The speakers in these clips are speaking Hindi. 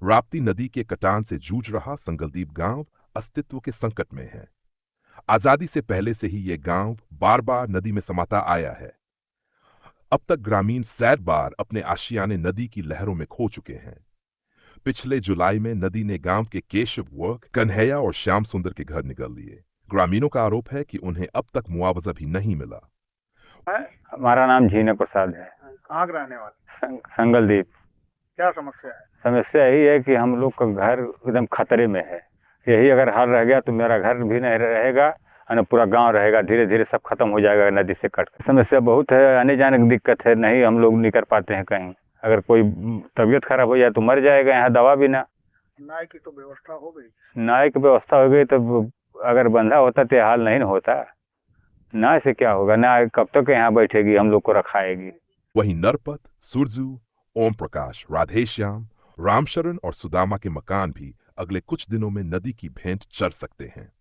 राप्ती नदी के कटान से जूझ रहा संगलदीप गांव अस्तित्व के संकट में है। आजादी से पहले से ही ये गांव बार बार नदी में समाता आया है। अब तक ग्रामीण 7 बार अपने आशियाने नदी की लहरों में खो चुके हैं। पिछले जुलाई में नदी ने गांव के केशव वर्क, कन्हैया और श्याम सुंदर के घर निगल लिए। ग्रामीणों का आरोप है कि उन्हें अब तक मुआवजा भी नहीं मिला। हमारा नाम झीने प्रसाद है। कहाँ के रहने वाले? संगलदीप। क्या समस्या है? समस्या यही है कि हम लोग का घर एकदम खतरे में है। यही अगर हाल रह गया तो मेरा घर भी नहीं रहेगा और पूरा गांव रहेगा। धीरे धीरे सब खत्म हो जाएगा नदी से कट। समस्या बहुत है, आने जाने की दिक्कत है, नहीं हम लोग निकल पाते हैं कहीं। अगर कोई तबीयत खराब हो जाए तो मर जाएगा, यहाँ दवा भी ना। नाव की तो व्यवस्था हो गई। नाव की व्यवस्था हो गई तो अगर बंधा होता तो हाल नहीं होता। नाव से क्या होगा, नाव कब तक यहाँ बैठेगी, हम लोग को रखाएगी। वहीं नरपत, सुरजू, ओम प्रकाश, राधेश्याम, रामशरण और सुदामा के मकान भी अगले कुछ दिनों में नदी की भेंट चढ़ सकते हैं।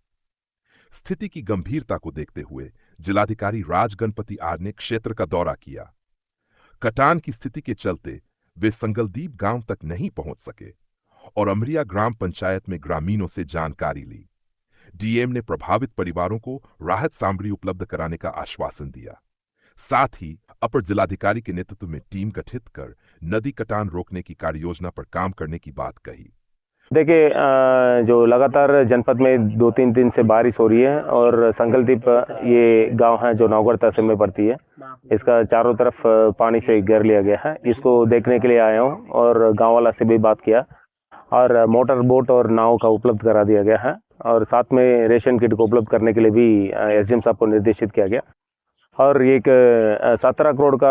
स्थिति की गंभीरता को देखते हुए जिलाधिकारी राज गणपति आर ने क्षेत्र का दौरा किया। कटान की स्थिति के चलते वे संगलदीप गांव तक नहीं पहुंच सके और अमरिया ग्राम पंचायत में ग्रामीणों से जानकारी ली। डीएम ने प्रभावित परिवारों को राहत सामग्री उपलब्ध कराने का आश्वासन दिया। साथ ही अपर जिलाधिकारी के नेतृत्व में टीम गठित कर नदी कटान रोकने की कार्ययोजना पर काम करने की बात कही। देखिए, जो लगातार जनपद में 2-3 दिन से बारिश हो रही है और संगलदीप ये गांव है जो नौगढ़ तहसील में पड़ती है, इसका चारों तरफ पानी से घेर लिया गया है। इसको देखने के लिए आया हूँ और गांव वाला से भी बात किया और मोटर बोट और नाव का उपलब्ध करा दिया गया है और साथ में रेशन किट को उपलब्ध करने के लिए भी एसडीएम साहब को निर्देशित किया गया। और एक 17 करोड़ का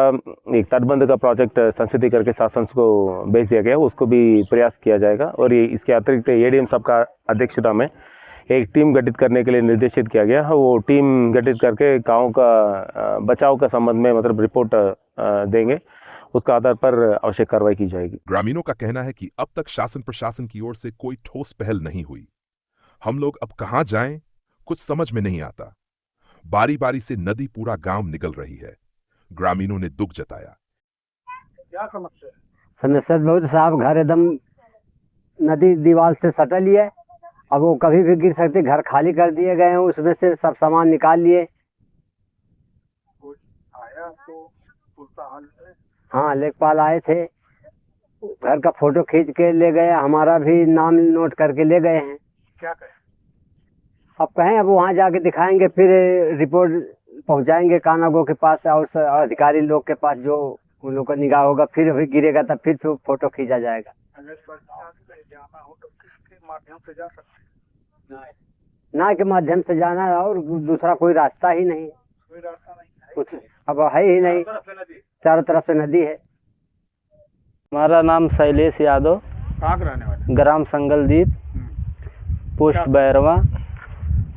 एक तटबंध का प्रोजेक्ट संसदीय करके शासन को भेज दिया गया, उसको भी प्रयास किया जाएगा। और ये इसके अतिरिक्त एडीएम साहब का अध्यक्षता में एक टीम गठित करने के लिए निर्देशित किया गया है। वो टीम गठित करके गाँव का बचाव का संबंध में मतलब रिपोर्ट देंगे, उसका आधार पर आवश्यक कार्रवाई की जाएगी। ग्रामीणों का कहना है कि अब तक शासन प्रशासन की ओर से कोई ठोस पहल नहीं हुई। हम लोग अब कहां जाएं, कुछ समझ में नहीं आता। बारी बारी से नदी पूरा गांव निगल रही है। ग्रामीणों ने दुख जताया। क्या समस्या है? समस्या बहुत साहब, घर एकदम नदी दीवार से सटल है। अब वो कभी भी गिर सकते। घर खाली कर दिए गए हैं, उसमें से सब सामान निकाल लिए। आया तो पूछता हाल है? हाँ, लेखपाल आए थे, घर का फोटो खींच के ले गए, हमारा भी नाम नोट करके ले गए हैं। क्या कहें? अब कहें, अब वहाँ जाके दिखाएंगे, फिर रिपोर्ट पहुँचाएंगे कानागो के पास और अधिकारी लोग के पास, जो उन लोग का निगाह होगा। फिर अभी गिरेगा तब फिर फोटो खींचा जाएगा। अगर जाना हो तो किसके माध्यम से जा सकते हैं? नाव के माध्यम से जाना है और दूसरा कोई रास्ता ही नहीं। कोई रास्ता नहीं है? कुछ अब है ही नहीं, चारों तरफ से नदी है। हमारा नाम शैलेश यादव। कहाँ के रहने वाले? ग्राम संगलदीप, पोस्ट बैरवा।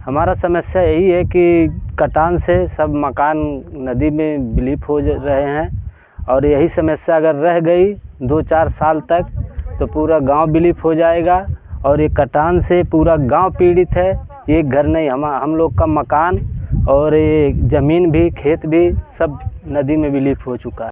हमारा समस्या यही है कि कटान से सब मकान नदी में विलीप हो रहे हैं और यही समस्या अगर रह गई 2-4 साल तक तो पूरा गांव विलीप हो जाएगा। और ये कटान से पूरा गांव पीड़ित है। ये घर नहीं, हम लोग का मकान और ये ज़मीन भी, खेत भी सब नदी में विलीप हो चुका है।